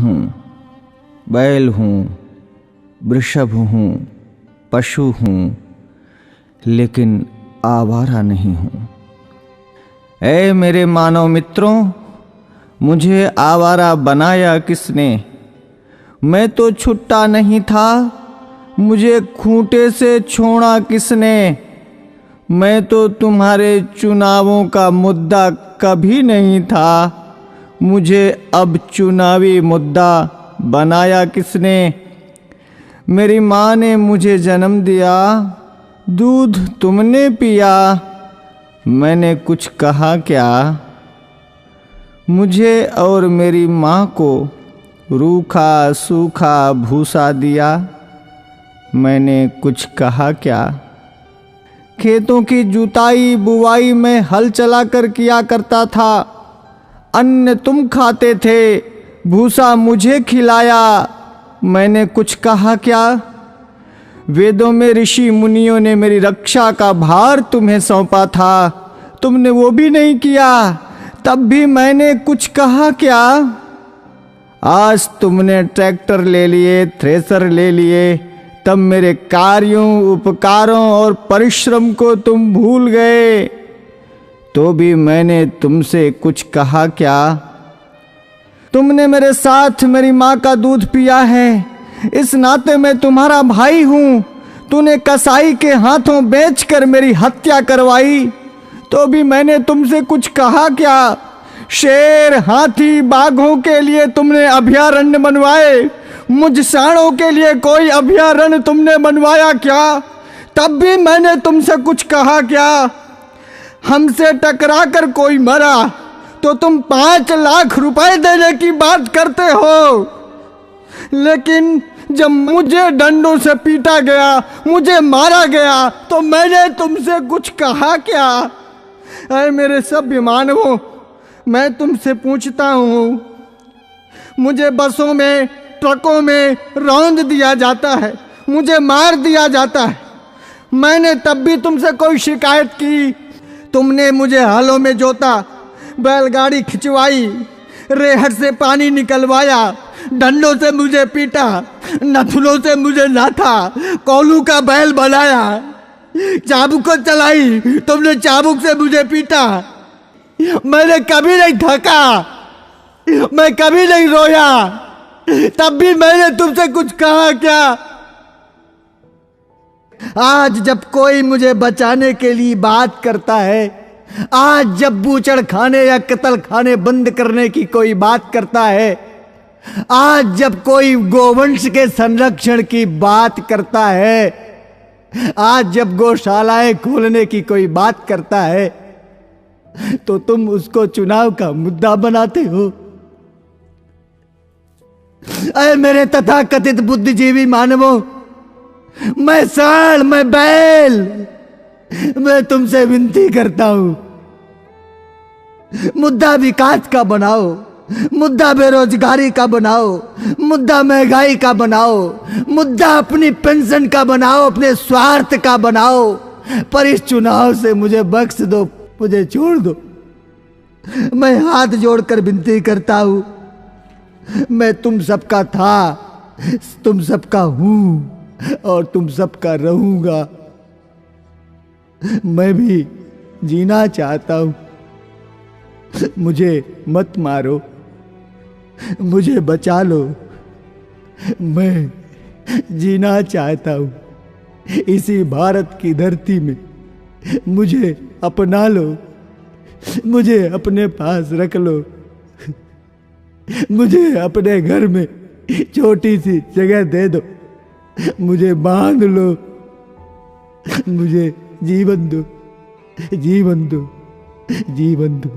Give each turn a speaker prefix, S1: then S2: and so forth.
S1: हूँ, बैल हूँ, वृषभ हूँ, पशु हूँ, लेकिन आवारा नहीं हूँ। ऐ मेरे मानव मित्रों, मुझे आवारा बनाया किसने? मैं तो छुट्टा नहीं था, मुझे खूंटे से छोड़ा किसने? मैं तो तुम्हारे चुनावों का मुद्दा कभी नहीं था, मुझे अब चुनावी मुद्दा बनाया किसने? मेरी माँ ने मुझे जन्म दिया, दूध तुमने पिया, मैंने कुछ कहा क्या? मुझे और मेरी माँ को रूखा सूखा भूसा दिया, मैंने कुछ कहा क्या? खेतों की जुताई बुवाई में हल चलाकर किया करता था, अन्न तुम खाते थे, भूसा मुझे खिलाया, मैंने कुछ कहा क्या? वेदों में ऋषि मुनियों ने मेरी रक्षा का भार तुम्हें सौंपा था, तुमने वो भी नहीं किया, तब भी मैंने कुछ कहा क्या? आज तुमने ट्रैक्टर ले लिए, थ्रेसर ले लिए, तब मेरे कार्यों, उपकारों और परिश्रम को तुम भूल गए, तो भी मैंने तुमसे कुछ कहा क्या? तुमने मेरे साथ मेरी माँ का दूध पिया है, इस नाते मैं तुम्हारा भाई हूं। तूने कसाई के हाथों बेचकर मेरी हत्या करवाई, तो भी मैंने तुमसे कुछ कहा क्या? शेर, हाथी, बाघों के लिए तुमने अभयारण्य बनवाए, मुझ सांडों के लिए कोई अभयारण्य तुमने बनवाया क्या? तब भी मैंने तुमसे कुछ कहा क्या? हमसे टकरा कर कोई मरा तो तुम 5 लाख रुपए देने की बात करते हो, लेकिन जब मुझे डंडों से पीटा गया, मुझे मारा गया, तो मैंने तुमसे कुछ कहा क्या? अरे मेरे सभ्य मानवों, मैं तुमसे पूछता हूँ, मुझे बसों में, ट्रकों में रौंद दिया जाता है, मुझे मार दिया जाता है, मैंने तब भी तुमसे कोई शिकायत की? तुमने मुझे हलों में जोता, बैलगाड़ी खिंचवाई, रेहड़ से पानी निकलवाया, डंडों से मुझे पीटा, नथुलों से मुझे नाथा, कोलू का बैल बनाया, चाबुक को चलाई, तुमने चाबुक से मुझे पीटा, मैंने कभी नहीं थका, मैं कभी नहीं रोया, तब भी मैंने तुमसे कुछ कहा क्या? आज जब कोई मुझे बचाने के लिए बात करता है, आज जब बूचड़ खाने या कत्ल खाने बंद करने की कोई बात करता है, आज जब कोई गोवंश के संरक्षण की बात करता है, आज जब गौशालाएं खोलने की कोई बात करता है, तो तुम उसको चुनाव का मुद्दा बनाते हो। अरे मेरे तथाकथित बुद्धिजीवी मानवों, मैं सांड, मैं बैल, मैं तुमसे विनती करता हूं, मुद्दा विकास का बनाओ, मुद्दा बेरोजगारी का बनाओ, मुद्दा महंगाई का बनाओ, मुद्दा अपनी पेंशन का बनाओ, अपने स्वार्थ का बनाओ, पर इस चुनाव से मुझे बख्श दो, मुझे छोड़ दो। मैं हाथ जोड़कर विनती करता हूं, मैं तुम सबका था, तुम सबका हूं और तुम सबका रहूंगा। मैं भी जीना चाहता हूं, मुझे मत मारो, मुझे बचा लो, मैं जीना चाहता हूं इसी भारत की धरती में, मुझे अपना लो, मुझे अपने पास रख लो, मुझे अपने घर में छोटी सी जगह दे दो, मुझे बांध लो, मुझे जीवन दो, जीवन दो, जीवन दो।